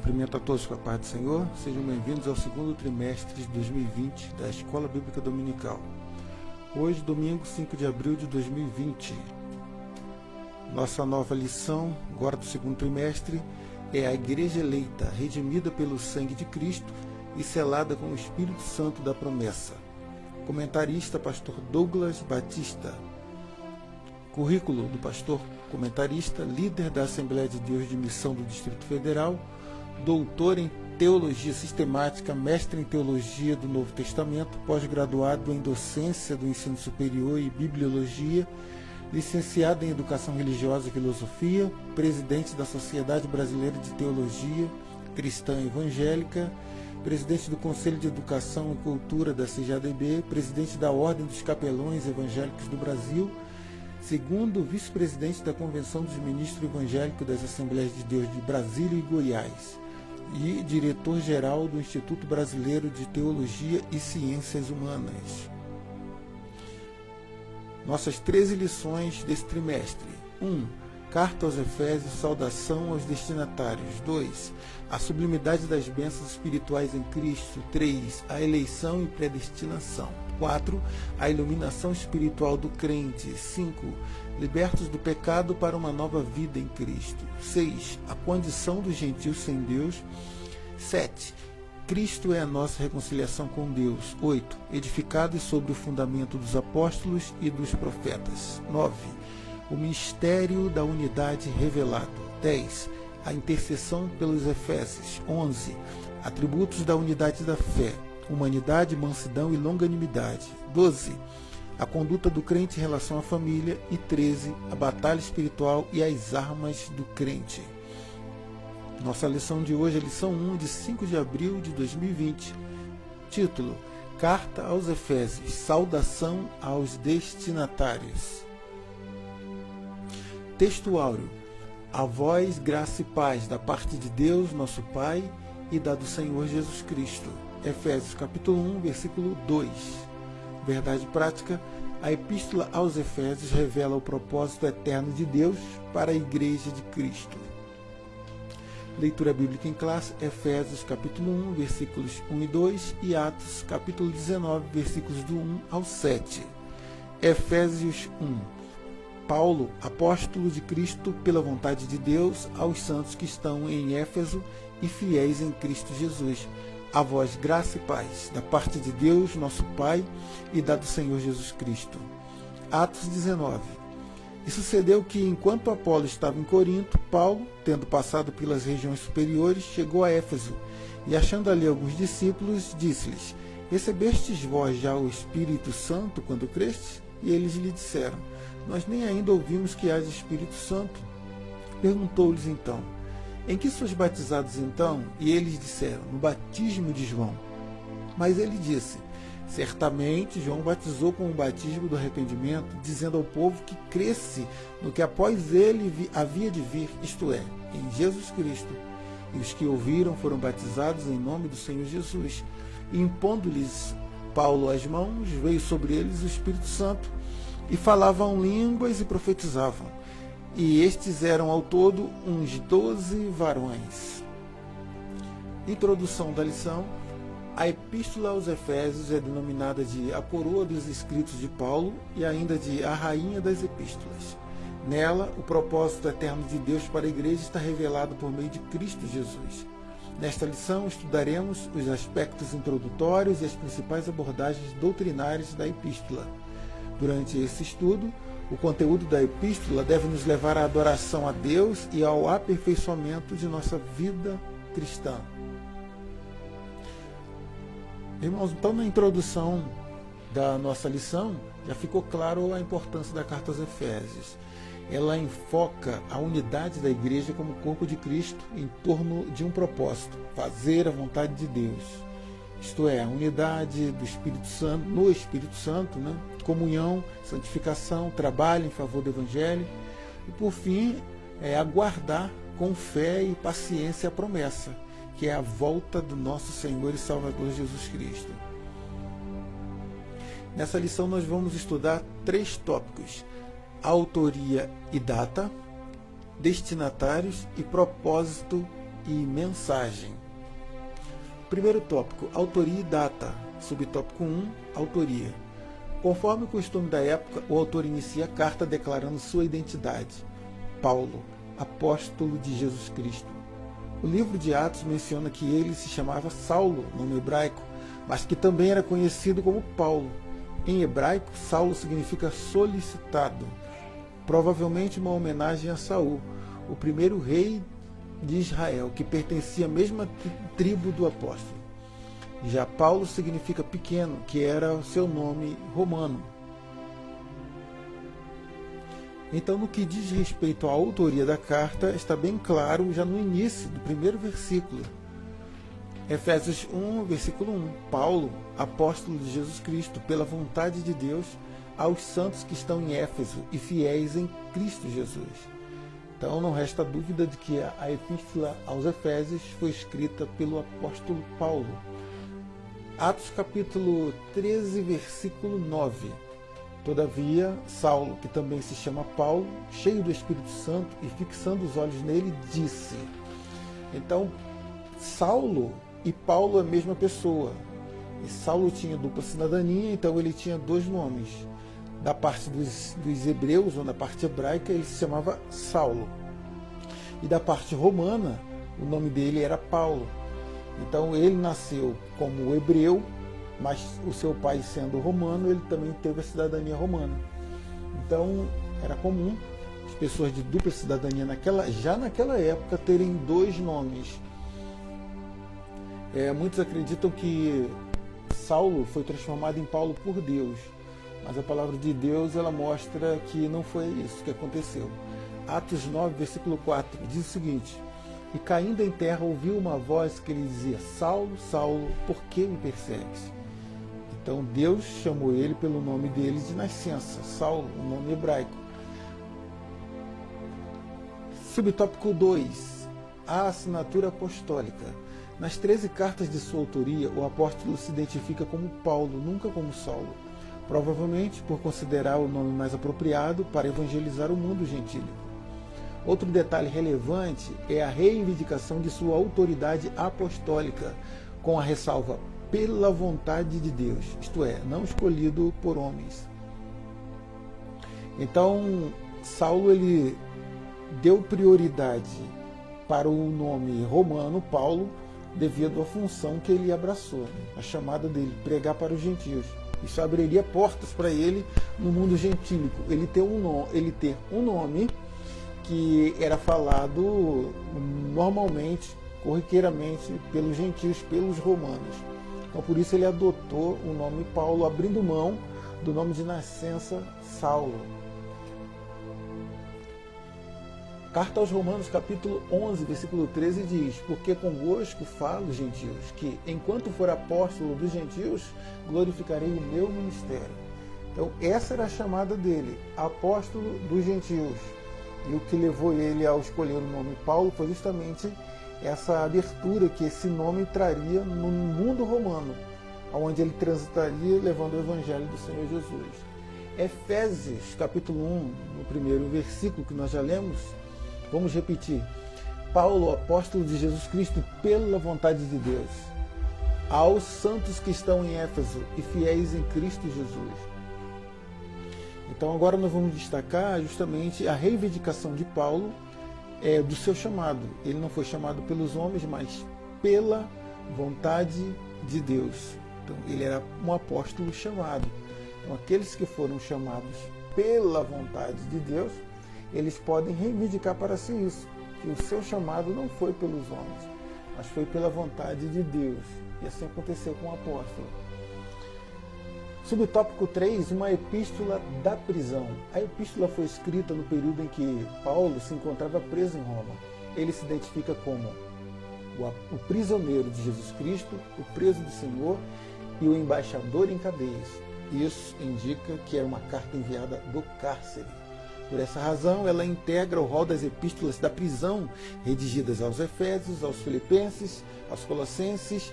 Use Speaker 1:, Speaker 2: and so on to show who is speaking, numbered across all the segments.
Speaker 1: Cumprimento a todos com a paz do Senhor. Sejam bem-vindos ao segundo trimestre de 2020 da Escola Bíblica Dominical. Hoje, domingo 5 de abril de 2020. Nossa nova lição, agora do segundo trimestre, é a Igreja eleita, redimida pelo sangue de Cristo e selada com o Espírito Santo da promessa. Comentarista, pastor Douglas Batista. Currículo do pastor comentarista, líder da Assembleia de Deus de Missão do Distrito Federal, doutor em Teologia Sistemática, mestre em Teologia do Novo Testamento, pós-graduado em Docência do Ensino Superior e Bibliologia, licenciado em Educação Religiosa e Filosofia, presidente da Sociedade Brasileira de Teologia Cristã Evangélica, presidente do Conselho de Educação e Cultura da CJDB, presidente da Ordem dos Capelões Evangélicos do Brasil, segundo vice-presidente da Convenção dos Ministros Evangélicos das Assembleias de Deus de Brasília e Goiás, e diretor-geral do Instituto Brasileiro de Teologia e Ciências Humanas. Nossas 13 lições desse trimestre. 1. Carta aos Efésios, saudação aos destinatários. 2. A sublimidade das bênçãos espirituais em Cristo. 3. A eleição e predestinação. 4. A iluminação espiritual do crente. 5. Libertos do pecado para uma nova vida em Cristo. 6. A condição dos gentios sem Deus. 7. Cristo é a nossa reconciliação com Deus. 8. Edificados sobre o fundamento dos apóstolos e dos profetas. 9. O mistério da unidade revelado. 10. A intercessão pelos Efésios. 11. Atributos da unidade da fé. Humanidade, mansidão e longanimidade. 12. A conduta do crente em relação à família. E 13. A batalha espiritual e as armas do crente. Nossa lição de hoje é a lição 1 de 5 de abril de 2020. Título: Carta aos Efésios, saudação aos destinatários. Texto áureo: A vós graça e paz da parte de Deus, nosso Pai, e da do Senhor Jesus Cristo. Efésios capítulo 1, versículo 2. Verdade prática: a Epístola aos Efésios revela o propósito eterno de Deus para a Igreja de Cristo. Leitura bíblica em classe: Efésios capítulo 1, versículos 1 e 2 e Atos capítulo 19, versículos do 1 ao 7. Efésios 1. Paulo, apóstolo de Cristo pela vontade de Deus, aos santos que estão em Éfeso e fiéis em Cristo Jesus. A vós graça e paz, da parte de Deus, nosso Pai, e da do Senhor Jesus Cristo. Atos 19. E sucedeu que, enquanto Apolo estava em Corinto, Paulo, tendo passado pelas regiões superiores, chegou a Éfeso, e achando ali alguns discípulos, disse-lhes: Recebestes vós já o Espírito Santo quando crestes? E eles lhe disseram: Nós nem ainda ouvimos que haja Espírito Santo. Perguntou-lhes então: Em que sois batizados então? E eles disseram: No batismo de João. Mas ele disse: Certamente João batizou com o batismo do arrependimento, dizendo ao povo que cresce no que após ele havia de vir, isto é, em Jesus Cristo. E os que ouviram foram batizados em nome do Senhor Jesus. E impondo-lhes Paulo as mãos, veio sobre eles o Espírito Santo, e falavam línguas e profetizavam. E estes eram ao todo uns 12 varões. Introdução da lição. A Epístola aos Efésios é denominada de a coroa dos escritos de Paulo e ainda de a rainha das epístolas. Nela, o propósito eterno de Deus para a igreja está revelado por meio de Cristo Jesus. Nesta lição, estudaremos os aspectos introdutórios e as principais abordagens doutrinárias da Epístola. Durante esse estudo, o conteúdo da Epístola deve nos levar à adoração a Deus e ao aperfeiçoamento de nossa vida cristã. Irmãos, então na introdução da nossa lição, já ficou claro a importância da carta aos Efésios. Ela enfoca a unidade da igreja como corpo de Cristo em torno de um propósito: fazer a vontade de Deus. Isto é, a unidade do Espírito Santo, no Espírito Santo, comunhão, santificação, trabalho em favor do Evangelho e, por fim, aguardar com fé e paciência a promessa, que é a volta do nosso Senhor e Salvador Jesus Cristo. Nessa lição nós vamos estudar 3 tópicos: autoria e data, destinatários e propósito e mensagem. Primeiro tópico, autoria e data. Subtópico 1, autoria. Conforme o costume da época, o autor inicia a carta declarando sua identidade. Paulo, apóstolo de Jesus Cristo. O livro de Atos menciona que ele se chamava Saulo, nome hebraico, mas que também era conhecido como Paulo. Em hebraico, Saulo significa solicitado, provavelmente uma homenagem a Saul, o primeiro rei de Israel, que pertencia à mesma tribo do apóstolo. Já Paulo significa pequeno, que era o seu nome romano. Então, no que diz respeito à autoria da carta, está bem claro já no início do primeiro versículo. Efésios 1, versículo 1. Paulo, apóstolo de Jesus Cristo, pela vontade de Deus, aos santos que estão em Éfeso e fiéis em Cristo Jesus. Então, não resta dúvida de que a epístola aos Efésios foi escrita pelo apóstolo Paulo. Atos capítulo 13, versículo 9. Todavia, Saulo, que também se chama Paulo, cheio do Espírito Santo e fixando os olhos nele, disse. Então, Saulo e Paulo é a mesma pessoa. E Saulo tinha dupla cidadania, então ele tinha dois nomes. Da parte dos hebreus, ou da parte hebraica, ele se chamava Saulo. E da parte romana, o nome dele era Paulo. Então ele nasceu como hebreu, mas o seu pai sendo romano, ele também teve a cidadania romana. Então era comum as pessoas de dupla cidadania já naquela época terem dois nomes. Muitos acreditam que Saulo foi transformado em Paulo por Deus, mas a palavra de Deus ela mostra que não foi isso que aconteceu. Atos 9, versículo 4 diz o seguinte: E caindo em terra ouviu uma voz que lhe dizia: Saulo, Saulo, por que me persegues? Então Deus chamou ele pelo nome dele de nascença, Saulo, um nome hebraico. Subtópico 2. A assinatura apostólica. Nas 13 cartas de sua autoria, o apóstolo se identifica como Paulo, nunca como Saulo, provavelmente por considerar o nome mais apropriado para evangelizar o mundo gentílico. Outro detalhe relevante é a reivindicação de sua autoridade apostólica, com a ressalva pela vontade de Deus, isto é, não escolhido por homens. Então, Saulo ele deu prioridade para o nome romano Paulo devido à função que ele abraçou, a chamada dele, pregar para os gentios. Isso abriria portas para ele no mundo gentílico. Ele ter um nome que era falado normalmente, corriqueiramente, pelos gentios, pelos romanos. Então, por isso ele adotou o nome Paulo, abrindo mão do nome de nascença Saulo. Carta aos Romanos, capítulo 11, versículo 13, diz: Porque convosco falo, gentios, que, enquanto for apóstolo dos gentios, glorificarei o meu ministério. Então, essa era a chamada dele, apóstolo dos gentios. E o que levou ele a escolher o nome Paulo foi justamente essa abertura que esse nome traria no mundo romano, onde ele transitaria levando o evangelho do Senhor Jesus. Efésios, capítulo 1, no primeiro versículo que nós já lemos, vamos repetir. Paulo, apóstolo de Jesus Cristo, pela vontade de Deus, aos santos que estão em Éfeso e fiéis em Cristo Jesus. Então agora nós vamos destacar justamente a reivindicação de Paulo do seu chamado. Ele não foi chamado pelos homens, mas pela vontade de Deus. Então ele era um apóstolo chamado. Então aqueles que foram chamados pela vontade de Deus, eles podem reivindicar para si isso, que o seu chamado não foi pelos homens, mas foi pela vontade de Deus. E assim aconteceu com o apóstolo. Subtópico 3, uma epístola da prisão. A epístola foi escrita no período em que Paulo se encontrava preso em Roma. Ele se identifica como o prisioneiro de Jesus Cristo, o preso do Senhor e o embaixador em cadeias. Isso indica que é uma carta enviada do cárcere. Por essa razão, ela integra o rol das epístolas da prisão, redigidas aos Efésios, aos Filipenses, aos Colossenses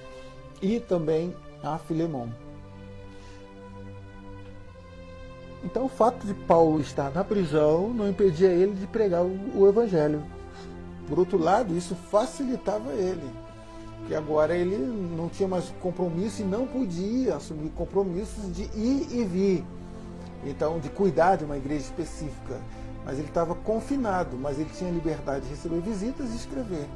Speaker 1: e também a Filemão. Então, o fato de Paulo estar na prisão não impedia ele de pregar o Evangelho. Por outro lado, isso facilitava ele, porque agora ele não tinha mais compromisso e não podia assumir compromissos de ir e vir, então de cuidar de uma igreja específica. Mas ele estava confinado, mas ele tinha liberdade de receber visitas e escrever.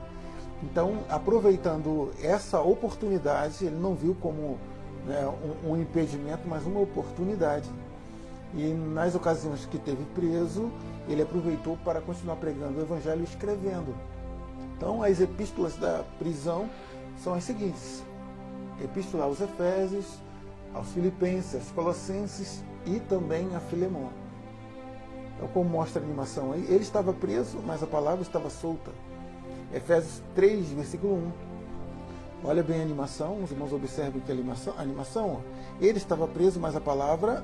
Speaker 1: Então, aproveitando essa oportunidade, ele não viu como, né, um impedimento, mas uma oportunidade. E nas ocasiões que teve preso, ele aproveitou para continuar pregando o evangelho e escrevendo. Então, as epístolas da prisão são as seguintes: epístola aos Efésios, aos Filipenses, aos Colossenses e também a Filemão. Então, como mostra a animação aí, ele estava preso, mas a palavra estava solta. Efésios 3, versículo 1. Olha bem a animação, os irmãos observem que a animação, ele estava preso, mas a palavra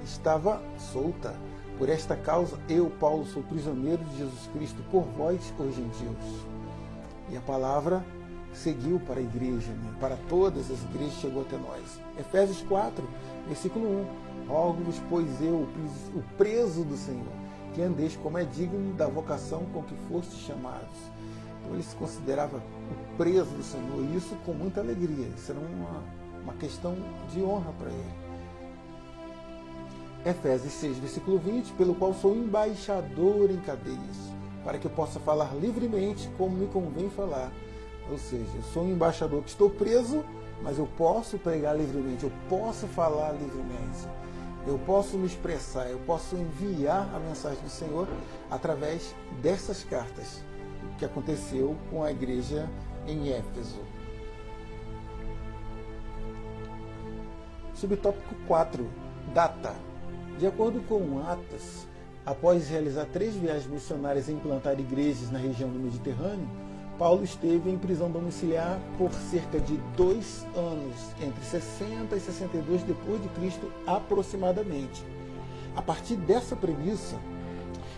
Speaker 1: estava solta. Por esta causa, eu, Paulo, sou prisioneiro de Jesus Cristo, por vós, os gentios. E a palavra seguiu para a igreja, né? Para todas as igrejas chegou até nós. Efésios 4, versículo 1. Rogo-vos, pois eu, o preso do Senhor, que andeis como é digno da vocação com que fostes chamados. Então ele se considerava o preso do Senhor, e isso com muita alegria. Isso era uma questão de honra para ele. Efésios 6, versículo 20, pelo qual sou embaixador em cadeias, para que eu possa falar livremente como me convém falar. Ou seja, eu sou um embaixador que estou preso, mas eu posso pregar livremente, eu posso falar livremente, eu posso me expressar, eu posso enviar a mensagem do Senhor através dessas cartas, que aconteceu com a igreja em Éfeso. Subtópico 4, data. De acordo com Atos, após realizar 3 viagens missionárias e implantar igrejas na região do Mediterrâneo, Paulo esteve em prisão domiciliar por cerca de 2 anos, entre 60 e 62 depois de Cristo aproximadamente. A partir dessa premissa,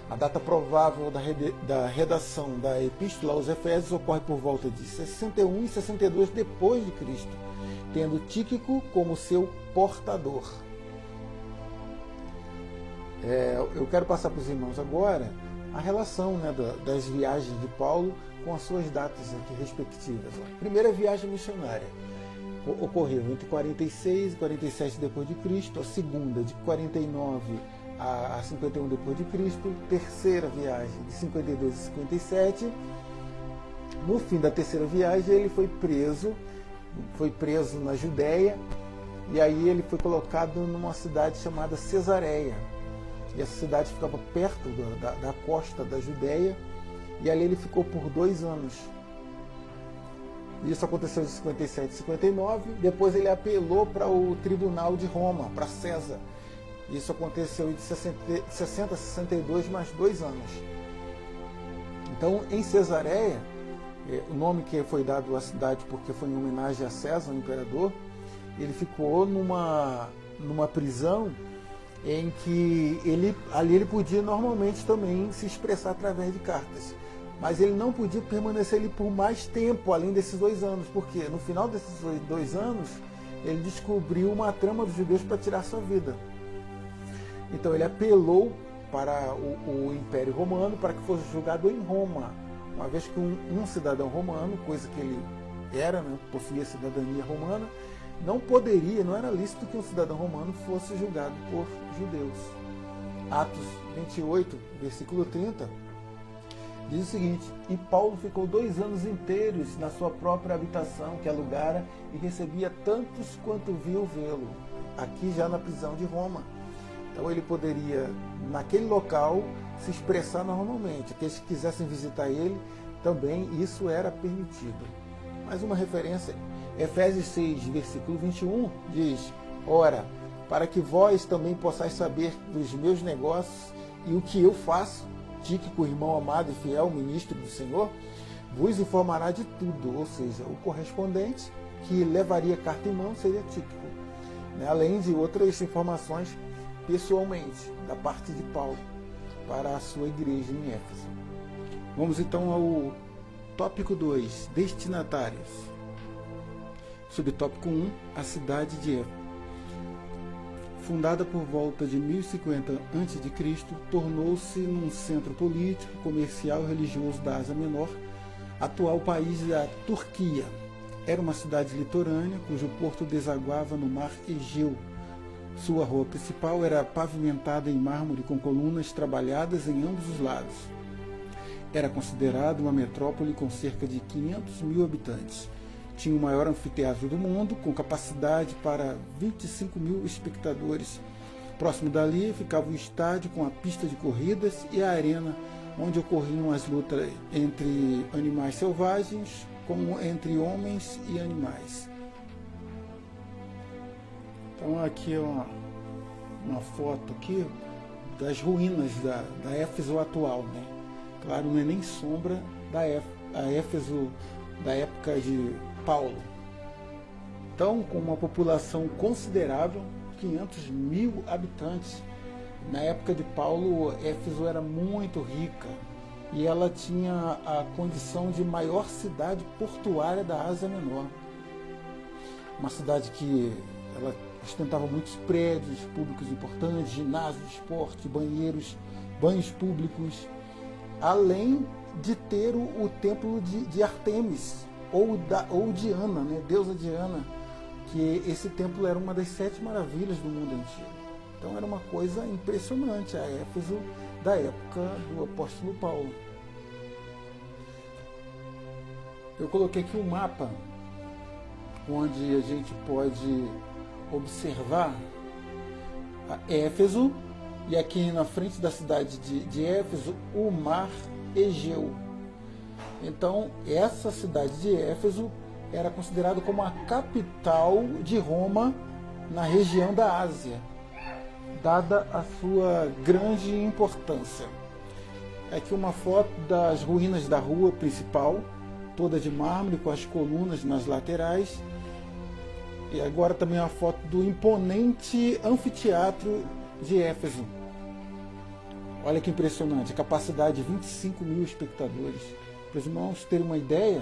Speaker 1: a data provável da redação da Epístola aos Efésios ocorre por volta de 61 e 62 depois de Cristo, tendo Tíquico como seu portador. Eu quero passar para os irmãos agora a relação, né, das viagens de Paulo com as suas datas aqui respectivas. A primeira viagem missionária ocorreu entre 46 e 47 depois de Cristo, a segunda de 49 a 51 depois de Cristo, terceira viagem de 52 a 57. No fim da terceira viagem ele foi preso na Judéia, e aí ele foi colocado numa cidade chamada Cesareia. E essa cidade ficava perto da costa da Judéia, e ali ele ficou por 2 anos. Isso aconteceu de 57 a 59, depois ele apelou para o tribunal de Roma, para César. Isso aconteceu de 60 a 62, mais 2 anos. Então, em Cesareia, o nome que foi dado à cidade porque foi em homenagem a César, o imperador, ele ficou numa prisão em que ali ele podia normalmente também se expressar através de cartas. Mas ele não podia permanecer ali por mais tempo, além desses 2 anos, porque no final desses 2 anos, ele descobriu uma trama dos judeus para tirar sua vida. Então ele apelou para o Império Romano para que fosse julgado em Roma, uma vez que um cidadão romano, coisa que ele era, né, possuía cidadania romana, não era lícito que um cidadão romano fosse julgado por judeus. Atos 28, versículo 30, diz o seguinte: e Paulo ficou 2 anos inteiros na sua própria habitação que alugara e recebia tantos quanto viu vê-lo, aqui já na prisão de Roma. Então ele poderia, naquele local, se expressar normalmente. Aqueles que quisessem visitar ele, também isso era permitido. Mais uma referência, Efésios 6, versículo 21, diz: ora, para que vós também possais saber dos meus negócios e o que eu faço, Tíquico, irmão amado e fiel, ministro do Senhor, vos informará de tudo. Ou seja, o correspondente que levaria carta em mão seria Tíquico, né? Além de outras informações pessoalmente, da parte de Paulo, para a sua igreja em Éfeso. Vamos então ao tópico 2, destinatários. Subtópico 1, a cidade de Éfeso. fundada por volta de 1050 a.C., tornou-se um centro político, comercial e religioso da Ásia Menor, atual país da Turquia. Era uma cidade litorânea, cujo porto desaguava no mar Egeu. Sua rua principal era pavimentada em mármore com colunas trabalhadas em ambos os lados. Era considerada uma metrópole com cerca de 500 mil habitantes. Tinha o maior anfiteatro do mundo, com capacidade para 25 mil espectadores. Próximo dali ficava o estádio com a pista de corridas e a arena, onde ocorriam as lutas entre animais selvagens, como entre homens e animais. Então aqui é uma foto aqui das ruínas da Éfeso atual, né? Claro, não é nem sombra da Éfeso da época de Paulo. Então, com uma população considerável, 500 mil habitantes. Na época de Paulo, Éfeso era muito rica e ela tinha a condição de maior cidade portuária da Ásia Menor. Uma cidade que ela ostentava muitos prédios públicos importantes, ginásios, esporte, banhos públicos, além de ter o templo de Artemis, ou Diana, né? Deusa Diana, que esse templo era uma das 7 maravilhas do mundo antigo. Então era uma coisa impressionante, a Éfeso da época do apóstolo Paulo. Eu coloquei aqui um mapa, onde a gente pode observar a Éfeso, e aqui na frente da cidade de Éfeso, o mar Egeu. Então, essa cidade de Éfeso era considerada como a capital de Roma na região da Ásia, dada a sua grande importância. Aqui uma foto das ruínas da rua principal, toda de mármore, com as colunas nas laterais. E agora também uma foto do imponente anfiteatro de Éfeso. Olha que impressionante, a capacidade de 25 mil espectadores. Para os irmãos terem uma ideia,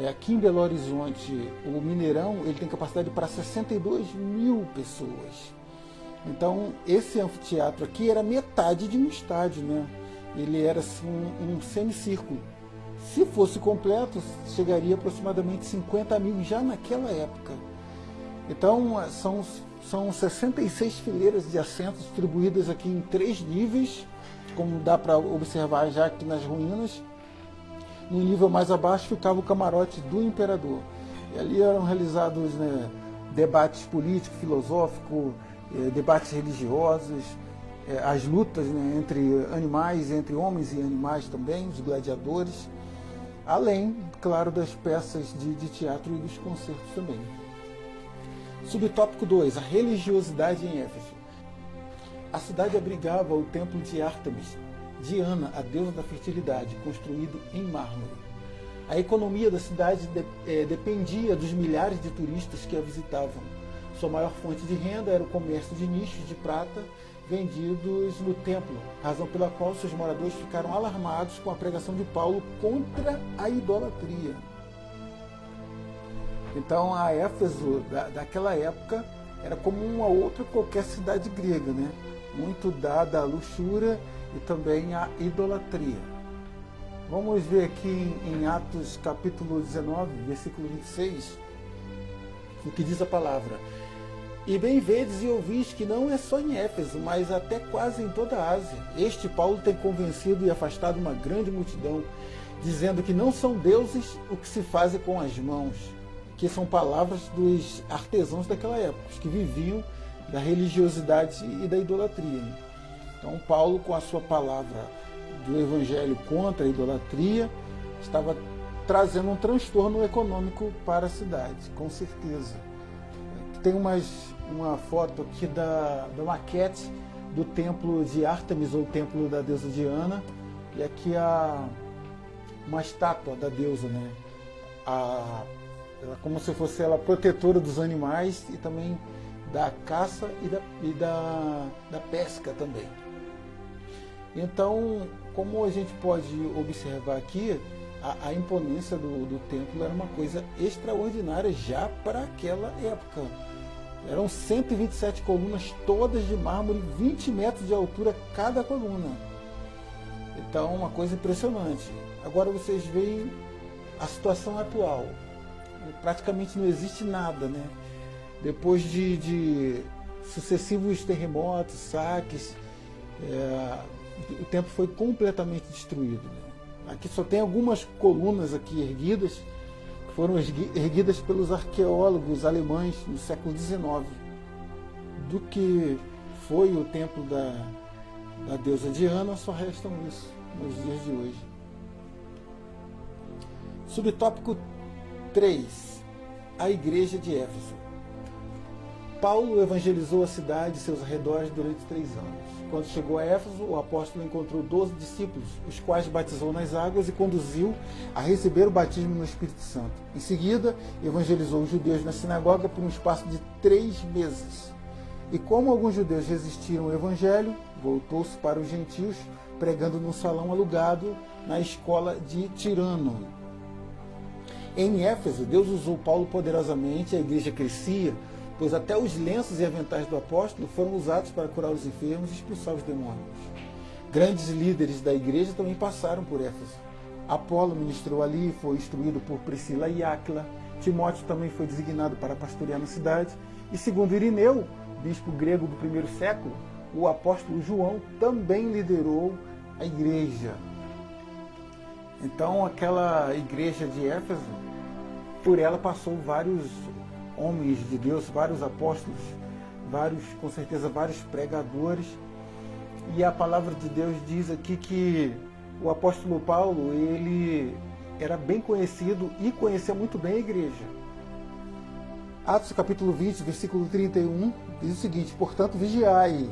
Speaker 1: aqui em Belo Horizonte, o Mineirão ele tem capacidade para 62 mil pessoas. Então, esse anfiteatro aqui era metade de um estádio, né? Ele era assim, um semicírculo. Se fosse completo, chegaria a aproximadamente 50 mil já naquela época. Então, são 66 fileiras de assentos distribuídas aqui em 3 níveis, como dá para observar já aqui nas ruínas. No nível mais abaixo ficava o camarote do imperador. E ali eram realizados, né, debates políticos, filosóficos, debates religiosos, as lutas, né, entre animais, entre homens e animais também, os gladiadores, além, claro, das peças de teatro e dos concertos também. Subtópico 2, a religiosidade em Éfeso. A cidade abrigava o templo de Ártemis, Diana, a deusa da fertilidade, construído em mármore. A economia da cidade dependia dos milhares de turistas que a visitavam. Sua maior fonte de renda era o comércio de nichos de prata vendidos no templo, razão pela qual seus moradores ficaram alarmados com a pregação de Paulo contra a idolatria. Então a Éfeso daquela época era como uma outra qualquer cidade grega, né? Muito dada à luxúria e também à idolatria. Vamos ver aqui em Atos capítulo 19, versículo 26, o que diz a palavra. E bem vedes e ouvis que não é só em Éfeso, mas até quase em toda a Ásia. Este Paulo tem convencido e afastado uma grande multidão, dizendo que não são deuses o que se faz com as mãos, que são palavras dos artesãos daquela época, os que viviam da religiosidade e da idolatria. Então Paulo, com a sua palavra do evangelho contra a idolatria, estava trazendo um transtorno econômico para a cidade, com certeza. Tem uma foto aqui da maquete do templo de Ártemis, ou templo da deusa Diana, e aqui uma estátua da deusa, né? Ela, como se fosse ela protetora dos animais e também da caça e da pesca também. Então, como a gente pode observar aqui, a imponência do templo era uma coisa extraordinária já para aquela época. Eram 127 colunas, todas de mármore, 20 metros de altura cada coluna. Então, uma coisa impressionante. Agora vocês veem a situação atual. Praticamente não existe nada, né? Depois de sucessivos terremotos, saques, o templo foi completamente destruído, né? Aqui só tem algumas colunas aqui erguidas, que foram erguidas pelos arqueólogos alemães no século XIX. Do que foi o templo da deusa Diana, só restam isso nos dias de hoje. Subtópico 3. A Igreja de Éfeso. Paulo evangelizou a cidade e seus arredores durante 3 anos. Quando chegou a Éfeso, o apóstolo encontrou 12 discípulos, os quais batizou nas águas e conduziu a receber o batismo no Espírito Santo. Em seguida, evangelizou os judeus na sinagoga por um espaço de 3 meses. E como alguns judeus resistiram ao evangelho, voltou-se para os gentios, pregando num salão alugado na escola de Tirano. Em Éfeso, Deus usou Paulo poderosamente, a igreja crescia, pois até os lenços e aventais do apóstolo foram usados para curar os enfermos e expulsar os demônios. Grandes líderes da igreja também passaram por Éfeso. Apolo ministrou ali, foi instruído por Priscila e Áquila. Timóteo também foi designado para pastorear na cidade. E segundo Irineu, bispo grego do primeiro século, o apóstolo João também liderou a igreja. Então, aquela igreja de Éfeso, por ela passou vários homens de Deus, vários apóstolos, com certeza vários pregadores. E a palavra de Deus diz aqui que o apóstolo Paulo, ele era bem conhecido e conhecia muito bem a igreja. Atos capítulo 20, versículo 31, diz o seguinte: portanto, vigiai,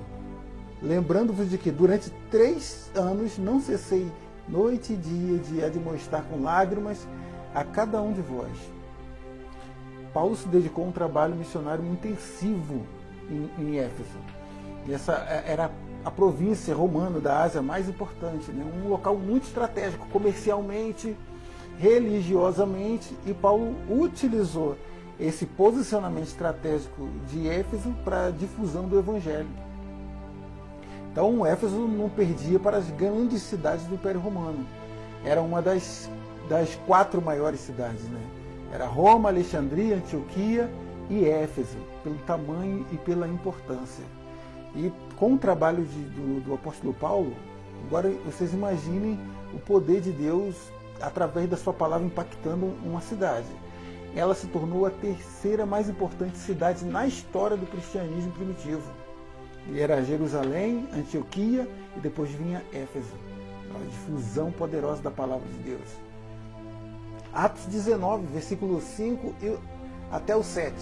Speaker 1: lembrando-vos de que durante 3 anos não cessei noite e dia de admoestar com lágrimas a cada um de vós. Paulo se dedicou a um trabalho missionário intensivo em Éfeso. E essa era a província romana da Ásia mais importante, né? Um local muito estratégico, comercialmente, religiosamente, e Paulo utilizou esse posicionamento estratégico de Éfeso para a difusão do Evangelho. Então, Éfeso não perdia para as grandes cidades do Império Romano. Era uma das 4 maiores cidades, né? Era Roma, Alexandria, Antioquia e Éfeso, pelo tamanho e pela importância. E com o trabalho do apóstolo Paulo, agora vocês imaginem o poder de Deus através da sua palavra impactando uma cidade. Ela se tornou a 3ª mais importante cidade na história do cristianismo primitivo. E era Jerusalém, Antioquia e depois vinha Éfeso. A difusão poderosa da palavra de Deus. Atos 19, versículo 5 até o 7.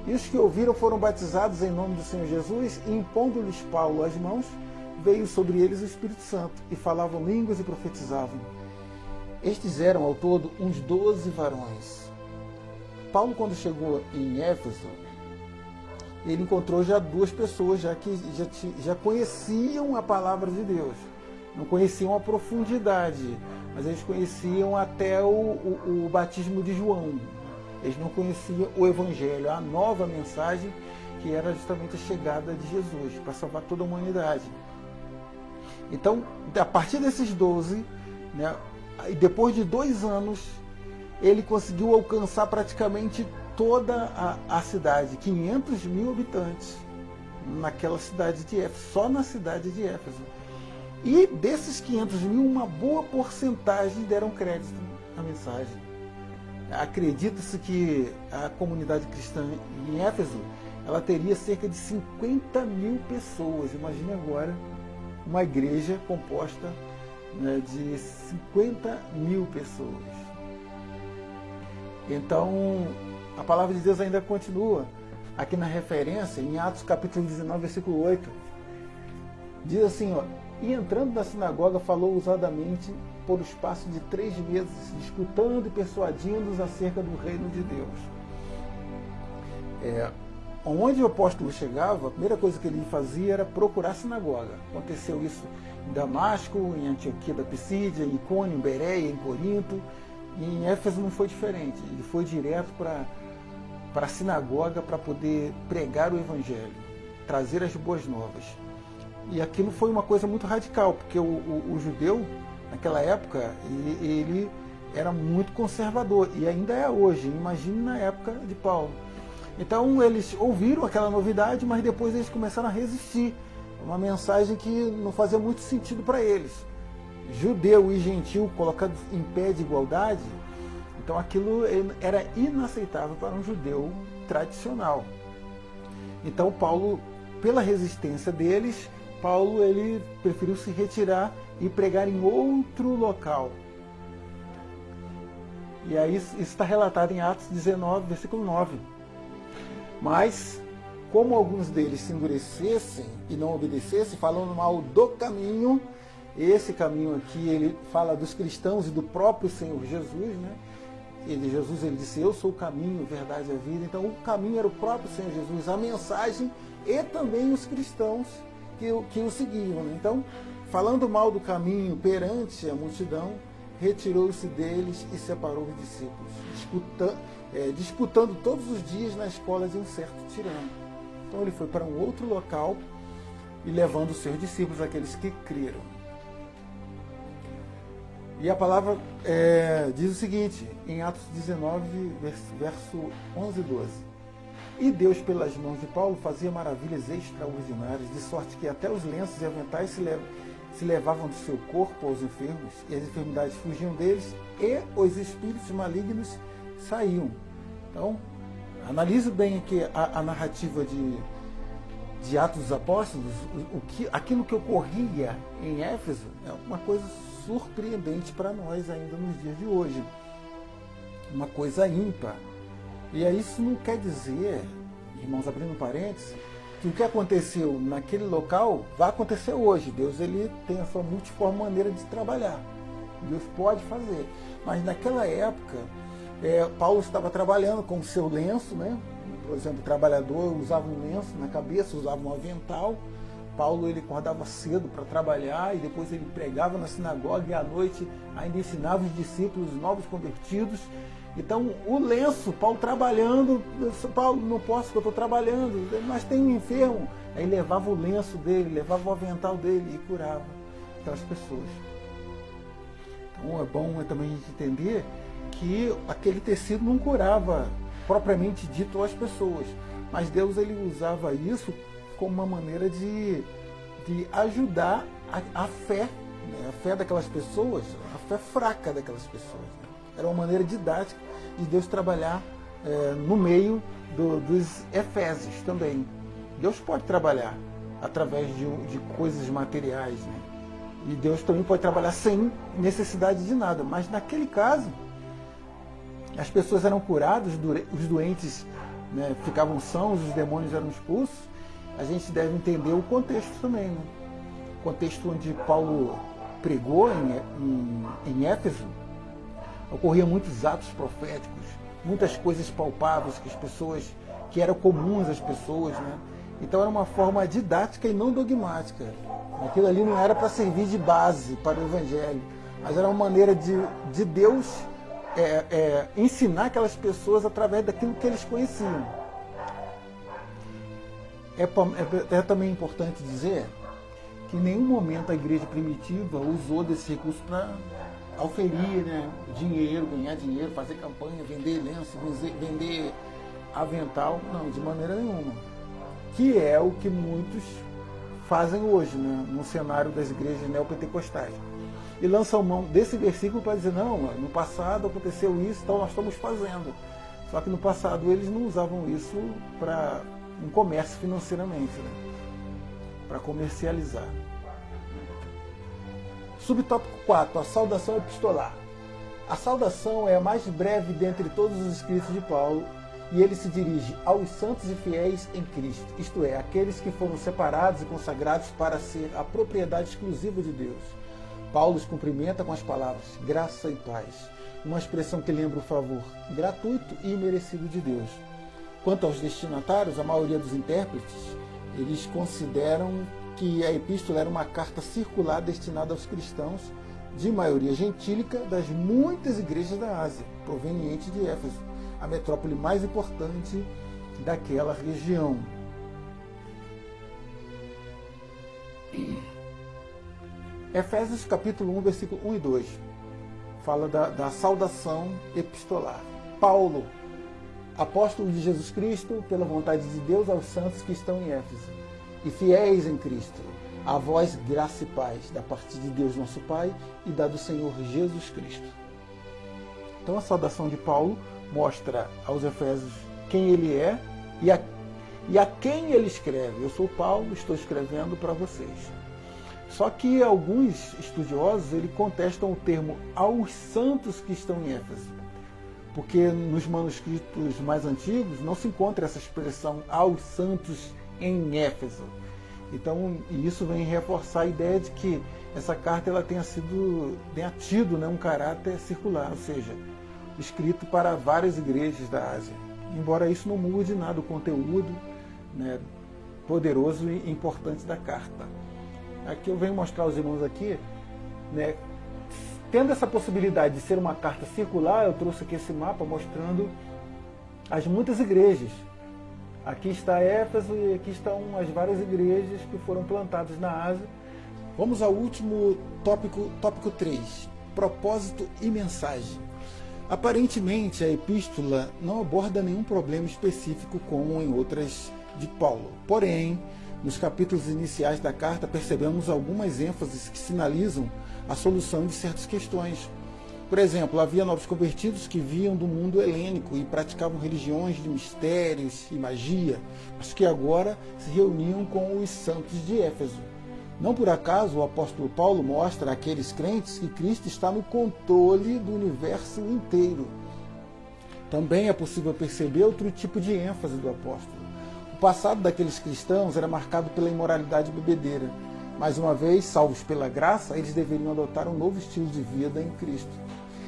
Speaker 1: E os que ouviram foram batizados em nome do Senhor Jesus, e impondo-lhes Paulo as mãos, veio sobre eles o Espírito Santo, e falavam línguas e profetizavam. Estes eram, ao todo, uns 12 varões. Paulo, quando chegou em Éfeso, ele encontrou já 2 pessoas que já conheciam a palavra de Deus. Não conheciam a profundidade, mas eles conheciam até o batismo de João. Eles não conheciam o Evangelho, a nova mensagem, que era justamente a chegada de Jesus, para salvar toda a humanidade. Então, a partir desses 12, né, e depois de 2 anos, ele conseguiu alcançar praticamente toda a cidade, 500 mil habitantes, naquela cidade de Éfeso, só na cidade de Éfeso. E desses 500 mil, uma boa porcentagem deram crédito à mensagem. Acredita-se que a comunidade cristã em Éfeso, ela teria cerca de 50 mil pessoas. Imagine agora uma igreja composta, né, de 50 mil pessoas. Então, a palavra de Deus ainda continua aqui na referência, em Atos capítulo 19, versículo 8. Diz assim, ó: e entrando na sinagoga, falou ousadamente por espaço de 3 meses, disputando e persuadindo-os acerca do reino de Deus. Onde o apóstolo chegava, a primeira coisa que ele fazia era procurar a sinagoga. Aconteceu isso em Damasco, em Antioquia da Pisídia, em Icônio, em Bereia, em Corinto. E em Éfeso não foi diferente. Ele foi direto para para a sinagoga para poder pregar o evangelho, trazer as boas novas. E aquilo foi uma coisa muito radical, porque o judeu, naquela época, ele era muito conservador, e ainda é hoje, imagine na época de Paulo. Então eles ouviram aquela novidade, mas depois eles começaram a resistir. Uma mensagem que não fazia muito sentido para eles. Judeu e gentil colocados em pé de igualdade, então aquilo era inaceitável para um judeu tradicional. Então Paulo, pela resistência deles, Paulo ele preferiu se retirar e pregar em outro local. E aí isso está relatado em Atos 19, versículo 9. Mas, como alguns deles se endurecessem e não obedecessem, falando mal do caminho, esse caminho aqui ele fala dos cristãos e do próprio Senhor Jesus, né? Jesus ele disse, eu sou o caminho, a verdade e a vida. Então o caminho era o próprio Senhor Jesus, a mensagem e também os cristãos que o seguiam. Né? Então, falando mal do caminho perante a multidão, retirou-se deles e separou os discípulos, disputando todos os dias na escola de um certo tirano. Então ele foi para um outro local e levando os seus discípulos, aqueles que creram. E a palavra diz o seguinte, em Atos 19, verso 11 e 12. E Deus, pelas mãos de Paulo, fazia maravilhas extraordinárias, de sorte que até os lenços e aventais se levavam do seu corpo aos enfermos, e as enfermidades fugiam deles, e os espíritos malignos saíam. Então, analise bem aqui a narrativa de Atos dos Apóstolos, aquilo que ocorria em Éfeso é uma coisa surpreendente para nós ainda nos dias de hoje. Uma coisa ímpar. E aí isso não quer dizer, irmãos, abrindo parênteses, que o que aconteceu naquele local vai acontecer hoje. Deus ele tem a sua multiforme maneira de trabalhar. Deus pode fazer. Mas naquela época, Paulo estava trabalhando com o seu lenço, né? Por exemplo, o trabalhador usava um lenço na cabeça, usava um avental. Paulo ele acordava cedo para trabalhar e depois ele pregava na sinagoga e à noite ainda ensinava os discípulos novos convertidos. Então o lenço, Paulo trabalhando, Paulo, não posso porque eu estou trabalhando, mas tem um enfermo. Aí levava o lenço dele, levava o avental dele e curava aquelas pessoas. Então é bom também a gente entender que aquele tecido não curava propriamente dito as pessoas, mas Deus ele usava isso como uma maneira de ajudar a fé, né? A fé daquelas pessoas, a fé fraca daquelas pessoas. Né? Era uma maneira didática de Deus trabalhar no meio dos Efésios também. Deus pode trabalhar através de coisas materiais, né? E Deus também pode trabalhar sem necessidade de nada, mas naquele caso, as pessoas eram curadas, os doentes, né, ficavam sãos, os demônios eram expulsos. A gente deve entender o contexto também, né? O contexto onde Paulo pregou em Éfeso, ocorriam muitos atos proféticos, muitas coisas palpáveis que eram comuns às pessoas, né? Então era uma forma didática e não dogmática. Aquilo ali não era para servir de base para o Evangelho, mas era uma maneira de Deus ensinar aquelas pessoas através daquilo que eles conheciam. É também importante dizer que em nenhum momento a igreja primitiva usou desse recurso para auferir, né, dinheiro, ganhar dinheiro, fazer campanha, vender lenço, vender avental. Não, de maneira nenhuma. Que é o que muitos fazem hoje, né, no cenário das igrejas neopentecostais. E lançam mão desse versículo para dizer, não, no passado aconteceu isso, então nós estamos fazendo. Só que no passado eles não usavam isso para um comércio financeiramente, né? Para comercializar. Subtópico 4, a saudação epistolar. A saudação é a mais breve dentre todos os escritos de Paulo e ele se dirige aos santos e fiéis em Cristo, isto é, aqueles que foram separados e consagrados para ser a propriedade exclusiva de Deus. Paulo os cumprimenta com as palavras graça e paz, uma expressão que lembra o favor gratuito e imerecido de Deus. Quanto aos destinatários, a maioria dos intérpretes, eles consideram que a epístola era uma carta circular destinada aos cristãos, de maioria gentílica, das muitas igrejas da Ásia, proveniente de Éfeso. a metrópole mais importante daquela região. Efésios capítulo 1, versículo 1 e 2, fala da saudação epistolar. Paulo, apóstolo de Jesus Cristo, pela vontade de Deus, aos santos que estão em Éfeso, e fiéis em Cristo, a vós graça e paz, da parte de Deus nosso Pai e da do Senhor Jesus Cristo. Então a saudação de Paulo mostra aos Efésios quem ele é e a quem ele escreve. Eu sou Paulo, estou escrevendo para vocês. Só que alguns estudiosos contestam o termo aos santos que estão em Éfeso, porque nos manuscritos mais antigos não se encontra essa expressão aos santos em Éfeso. Então, isso vem reforçar a ideia de que essa carta ela tenha tido um caráter circular, ou seja, escrito para várias igrejas da Ásia. Embora isso não mude nada o conteúdo, né, poderoso e importante da carta. Aqui eu venho mostrar aos irmãos aqui, né, tendo essa possibilidade de ser uma carta circular, eu trouxe aqui esse mapa mostrando as muitas igrejas. Aqui está Éfeso e aqui estão as várias igrejas que foram plantadas na Ásia. Vamos ao último tópico 3, propósito e mensagem. Aparentemente, a epístola não aborda nenhum problema específico como em outras de Paulo. Porém, nos capítulos iniciais da carta percebemos algumas ênfases que sinalizam a solução de certas questões. Por exemplo, havia novos convertidos que vinham do mundo helênico e praticavam religiões de mistérios e magia, mas que agora se reuniam com os santos de Éfeso. Não por acaso o apóstolo Paulo mostra àqueles crentes que Cristo está no controle do universo inteiro. Também é possível perceber outro tipo de ênfase do apóstolo. O passado daqueles cristãos era marcado pela imoralidade bebedeira. Mais uma vez, salvos pela graça, eles deveriam adotar um novo estilo de vida em Cristo.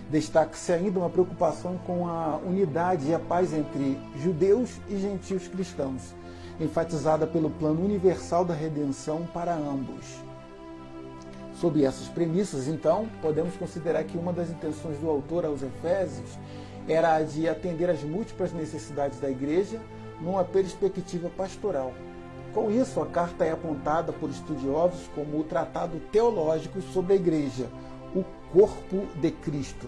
Speaker 1: Destaca-se ainda uma preocupação com a unidade e a paz entre judeus e gentios cristãos, enfatizada pelo plano universal da redenção para ambos. Sob essas premissas, então, podemos considerar que uma das intenções do autor aos Efésios era a de atender às múltiplas necessidades da igreja numa perspectiva pastoral. Com isso, a carta é apontada por estudiosos como o tratado teológico sobre a igreja, o corpo de Cristo.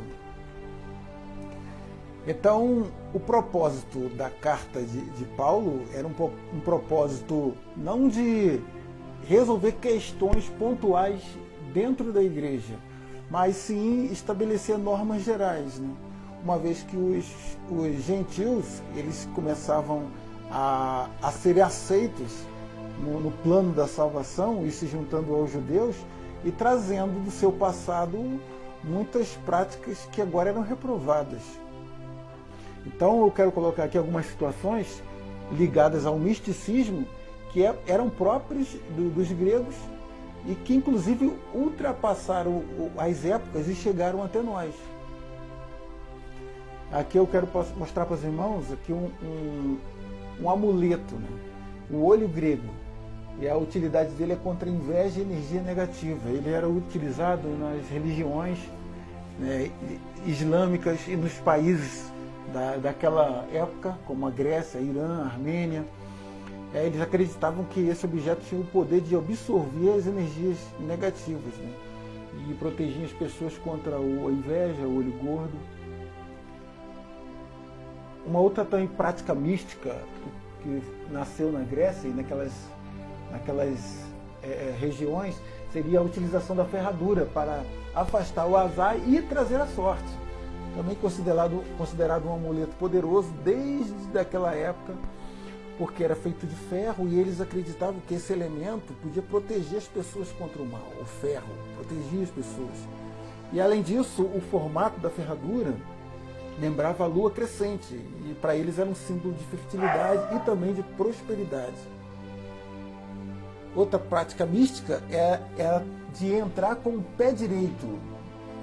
Speaker 1: Então, o propósito da carta de Paulo era um propósito não de resolver questões pontuais dentro da igreja, mas sim estabelecer normas gerais, né? Uma vez que os gentios eles começavam a serem aceitos no plano da salvação e se juntando aos judeus e trazendo do seu passado muitas práticas que agora eram reprovadas. Então eu quero colocar aqui algumas situações ligadas ao misticismo que eram próprios dos gregos e que inclusive ultrapassaram as épocas e chegaram até nós. Aqui eu quero mostrar para os irmãos aqui um amuleto, né? O olho grego. E a utilidade dele é contra a inveja e energia negativa. Ele era utilizado nas religiões, né, islâmicas e nos países daquela época, como a Grécia, Irã, Armênia. Eles acreditavam que esse objeto tinha o poder de absorver as energias negativas, né, e protegia as pessoas contra a inveja, o olho gordo. Uma outra também prática mística que nasceu na Grécia e naquelas regiões seria a utilização da ferradura para afastar o azar e trazer a sorte. Também considerado um amuleto poderoso desde aquela época, porque era feito de ferro e eles acreditavam que esse elemento podia proteger as pessoas contra o mal. O ferro protegia as pessoas. E além disso, o formato da ferradura lembrava a lua crescente e para eles era um símbolo de fertilidade e também de prosperidade. Outra prática mística é a de entrar com o pé direito.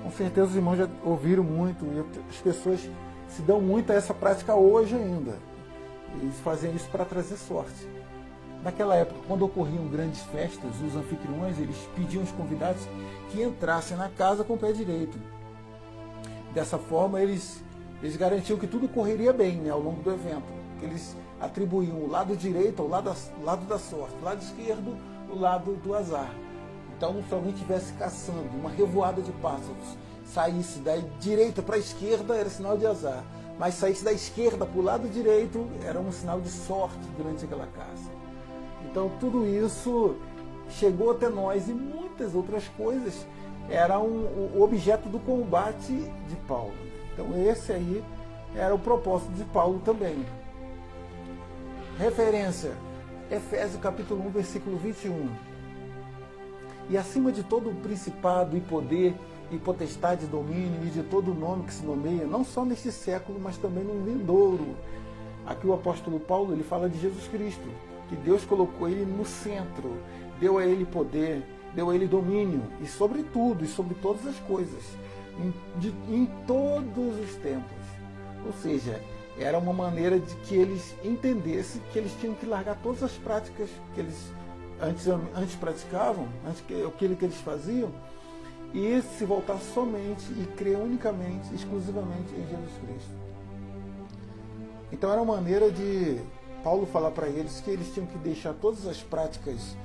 Speaker 1: Com certeza os irmãos já ouviram muito e as pessoas se dão muito a essa prática hoje ainda. Eles fazem isso para trazer sorte. Naquela época, quando ocorriam grandes festas, os anfitriões eles pediam aos convidados que entrassem na casa com o pé direito. Dessa forma, eles Eles garantiam que tudo correria bem, né, ao longo do evento. Eles atribuíam o lado direito ao lado da sorte, o lado esquerdo o lado do azar. Então, se alguém estivesse caçando uma revoada de pássaros, saísse da direita para a esquerda, era sinal de azar. Mas saísse da esquerda para o lado direito, era um sinal de sorte durante aquela caça. Então, tudo isso chegou até nós e muitas outras coisas eram o objeto do combate de Paulo. Então, esse aí era o propósito de Paulo também. Referência, Efésios capítulo 1, versículo 21. E acima de todo principado e poder e potestade, domínio e de todo nome que se nomeia, não só neste século, mas também no vindouro. Aqui o apóstolo Paulo, ele fala de Jesus Cristo, que Deus colocou ele no centro, deu a ele poder, deu a ele domínio, e sobre tudo, e sobre todas as coisas, em todos os tempos. Ou seja, era uma maneira de que eles entendessem que eles tinham que largar todas as práticas que eles antes praticavam, aquilo que eles faziam, e se voltar somente e crer unicamente, exclusivamente em Jesus Cristo. Então era uma maneira de Paulo falar para eles que eles tinham que deixar todas as práticas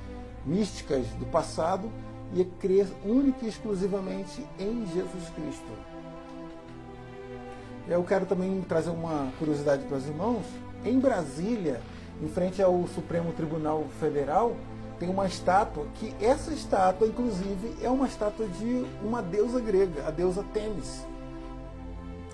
Speaker 1: místicas do passado e crer única e exclusivamente em Jesus Cristo. Eu quero também trazer uma curiosidade para os irmãos. Em Brasília, em frente ao Supremo Tribunal Federal, tem uma estátua, que essa estátua, inclusive, é uma estátua de uma deusa grega, a deusa Têmis.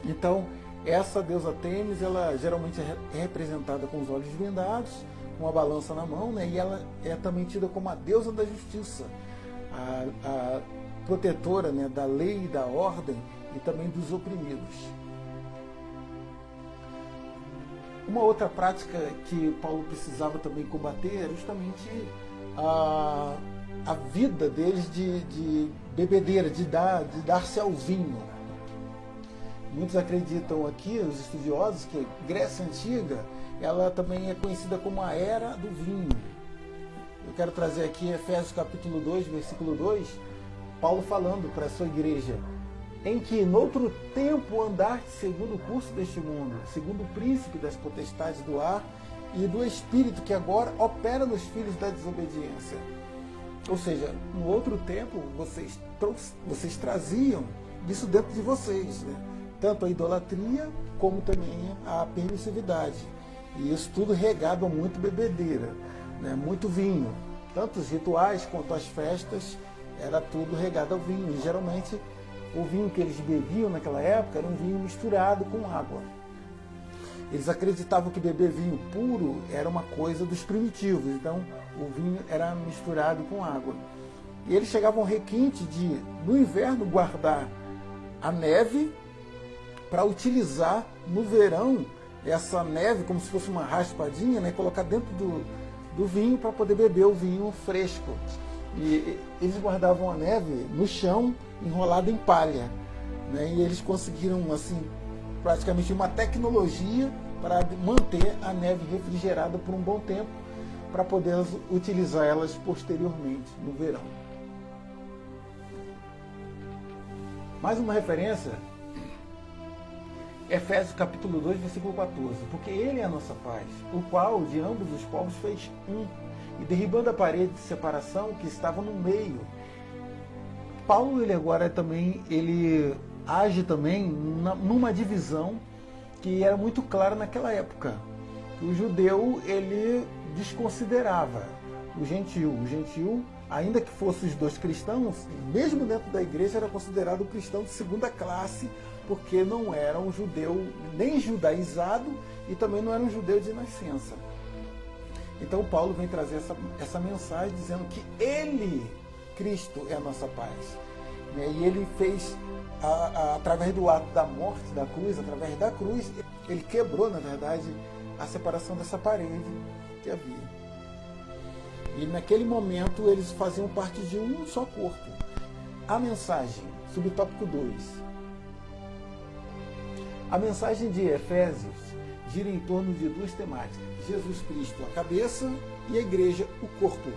Speaker 1: Então, essa deusa Têmis, ela geralmente é representada com os olhos vendados, com uma balança na mão, né? E ela é também tida como a deusa da justiça, a protetora, né, da lei e da ordem e também dos oprimidos. Uma outra prática que Paulo precisava também combater era justamente a vida deles de bebedeira, de dar-se ao vinho. Muitos acreditam aqui, os estudiosos, que a Grécia Antiga, ela também é conhecida como a Era do Vinho. Eu quero trazer aqui Efésios capítulo 2, versículo 2, Paulo falando para a sua igreja: em que noutro tempo andaste segundo o curso deste mundo, segundo o príncipe das potestades do ar e do espírito que agora opera nos filhos da desobediência. Ou seja, no outro tempo vocês traziam isso dentro de vocês, né? Tanto a idolatria como também a permissividade. E isso tudo regado a muito bebedeira, né? Muito vinho. Tanto os rituais quanto as festas, era tudo regado ao vinho. E geralmente o vinho que eles bebiam naquela época era um vinho misturado com água. Eles acreditavam que beber vinho puro era uma coisa dos primitivos, então o vinho era misturado com água. E eles chegavam ao requinte de, no inverno, guardar a neve para utilizar no verão essa neve como se fosse uma raspadinha, né, e colocar dentro do vinho para poder beber o vinho fresco. E eles guardavam a neve no chão, enrolada em palha, né? E eles conseguiram, assim, praticamente uma tecnologia para manter a neve refrigerada por um bom tempo, para poder utilizar elas posteriormente no verão. Mais uma referência, Efésios capítulo 2, versículo 14. Porque ele é a nossa paz, o qual de ambos os povos fez um, e derribando a parede de separação que estava no meio. Paulo, ele agora também, ele age também numa divisão que era muito clara naquela época. O judeu, ele desconsiderava o gentil. O gentil, ainda que fossem os dois cristãos, mesmo dentro da igreja, era considerado um cristão de segunda classe, porque não era um judeu nem judaizado e também não era um judeu de nascença. Então Paulo vem trazer essa mensagem dizendo que ele, Cristo, é a nossa paz. E ele fez, através do ato da morte, da cruz, através da cruz, ele quebrou, na verdade, a separação dessa parede que havia. E naquele momento eles faziam parte de um só corpo. A mensagem, subtópico 2. A mensagem de Efésios gira em torno de duas temáticas: Jesus Cristo, a cabeça, e a igreja, o corpo.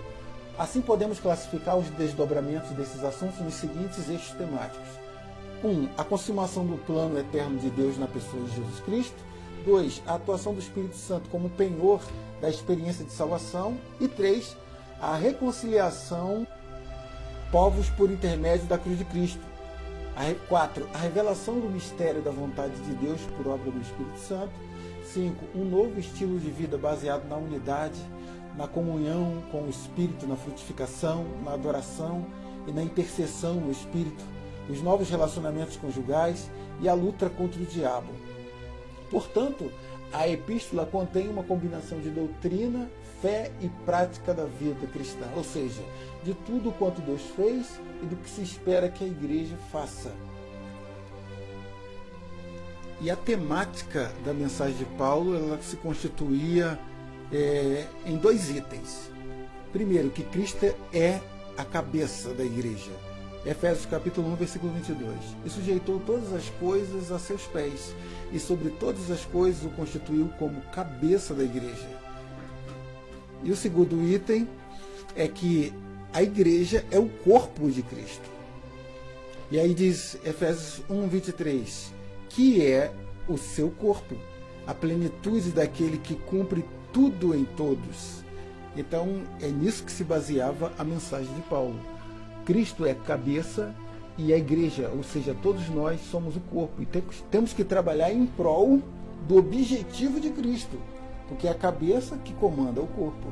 Speaker 1: Assim podemos classificar os desdobramentos desses assuntos nos seguintes eixos temáticos: 1. A consumação do plano eterno de Deus na pessoa de Jesus Cristo. 2. A atuação do Espírito Santo como penhor da experiência de salvação. E 3. A reconciliação povos por intermédio da cruz de Cristo. 4. A revelação do mistério da vontade de Deus por obra do Espírito Santo. 5. Um novo estilo de vida baseado na unidade, na comunhão com o Espírito, na frutificação, na adoração e na intercessão no Espírito, os novos relacionamentos conjugais e a luta contra o diabo. Portanto, a epístola contém uma combinação de doutrina, fé e prática da vida cristã, ou seja, de tudo quanto Deus fez e do que se espera que a igreja faça. E a temática da mensagem de Paulo, ela se constituía em 2 itens. Primeiro, que Cristo é a cabeça da igreja. Efésios capítulo 1, versículo 22. E sujeitou todas as coisas a seus pés, e sobre todas as coisas o constituiu como cabeça da igreja. E o segundo item é que a igreja é o corpo de Cristo. E aí diz Efésios 1, 23, que é o seu corpo, a plenitude daquele que cumpre tudo em todos. Então é nisso que se baseava a mensagem de Paulo. Cristo é cabeça e a igreja, ou seja, todos nós somos o corpo. E temos que trabalhar em prol do objetivo de Cristo, porque é a cabeça que comanda o corpo.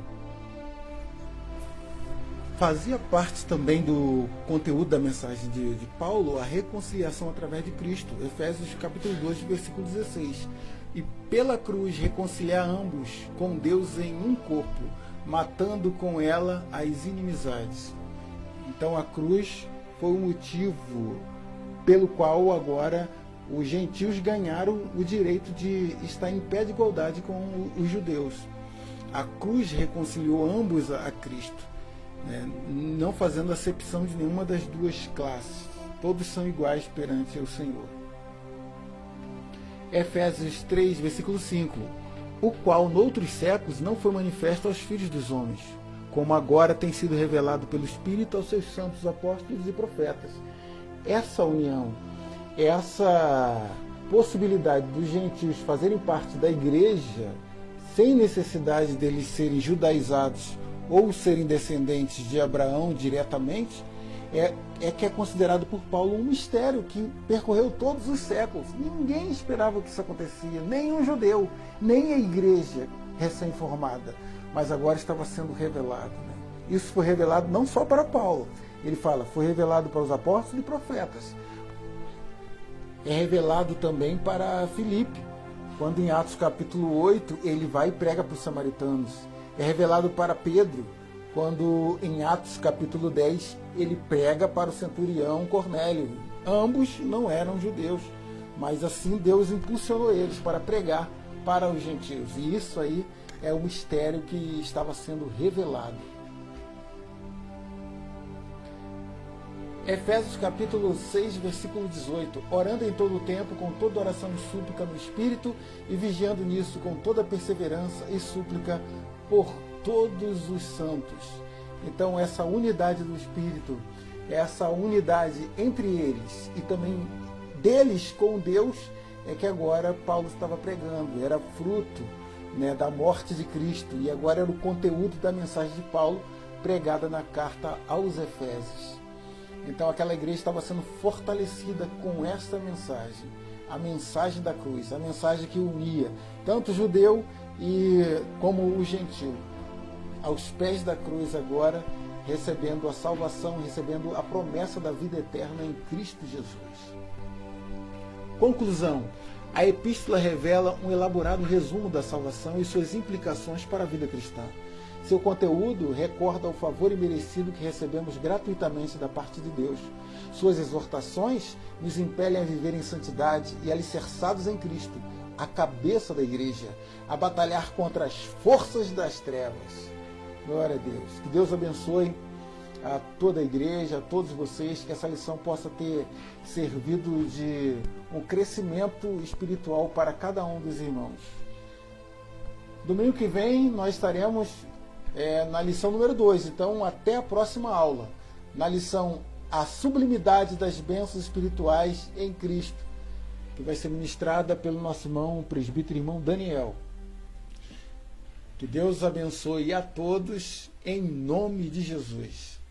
Speaker 1: Fazia parte também do conteúdo da mensagem de Paulo a reconciliação através de Cristo. Efésios capítulo 2, versículo 16. E pela cruz reconciliar ambos com Deus em um corpo, matando com ela as inimizades. Então a cruz foi o motivo pelo qual agora os gentios ganharam o direito de estar em pé de igualdade com os judeus. A cruz reconciliou ambos a Cristo, né? Não fazendo acepção de nenhuma das duas classes. Todos são iguais perante o Senhor. Efésios 3, versículo 5. O qual, noutros séculos, não foi manifesto aos filhos dos homens, como agora tem sido revelado pelo Espírito aos seus santos apóstolos e profetas. Essa união, essa possibilidade dos gentios fazerem parte da igreja, sem necessidade deles serem judaizados ou serem descendentes de Abraão diretamente, que é considerado por Paulo um mistério que percorreu todos os séculos. Ninguém esperava que isso acontecia, nem um judeu, nem a igreja recém-formada. Mas agora estava sendo revelado, né? Isso foi revelado não só para Paulo. Ele fala, foi revelado para os apóstolos e profetas. É revelado também para Filipe, quando em Atos capítulo 8 ele vai e prega para os samaritanos. É revelado para Pedro, quando em Atos capítulo 10 ele prega para o centurião Cornélio. Ambos não eram judeus, mas assim Deus impulsionou eles para pregar para os gentios. E isso aí é o mistério que estava sendo revelado. Efésios capítulo 6, versículo 18. Orando em todo o tempo, com toda oração e súplica no Espírito, e vigiando nisso com toda perseverança e súplica por todos os santos. Então essa unidade do Espírito, essa unidade entre eles e também deles com Deus, é que agora Paulo estava pregando. Era fruto, né, da morte de Cristo, e agora era o conteúdo da mensagem de Paulo pregada na carta aos Efésios. Então aquela igreja estava sendo fortalecida com esta mensagem, a mensagem da cruz, a mensagem que unia tanto o judeu como o gentil, aos pés da cruz agora, recebendo a salvação, recebendo a promessa da vida eterna em Cristo Jesus. Conclusão. A epístola revela um elaborado resumo da salvação e suas implicações para a vida cristã. Seu conteúdo recorda o favor imerecido que recebemos gratuitamente da parte de Deus. Suas exortações nos impelem a viver em santidade e alicerçados em Cristo, a cabeça da igreja, a batalhar contra as forças das trevas. Glória a Deus. Que Deus abençoe a toda a igreja, a todos vocês, que essa lição possa ter servido de um crescimento espiritual para cada um dos irmãos. Domingo que vem nós estaremos na lição número 2, então até a próxima aula. Na lição a sublimidade das bênçãos espirituais em Cristo, que vai ser ministrada pelo nosso irmão, o presbítero irmão Daniel. Que Deus abençoe a todos, em nome de Jesus.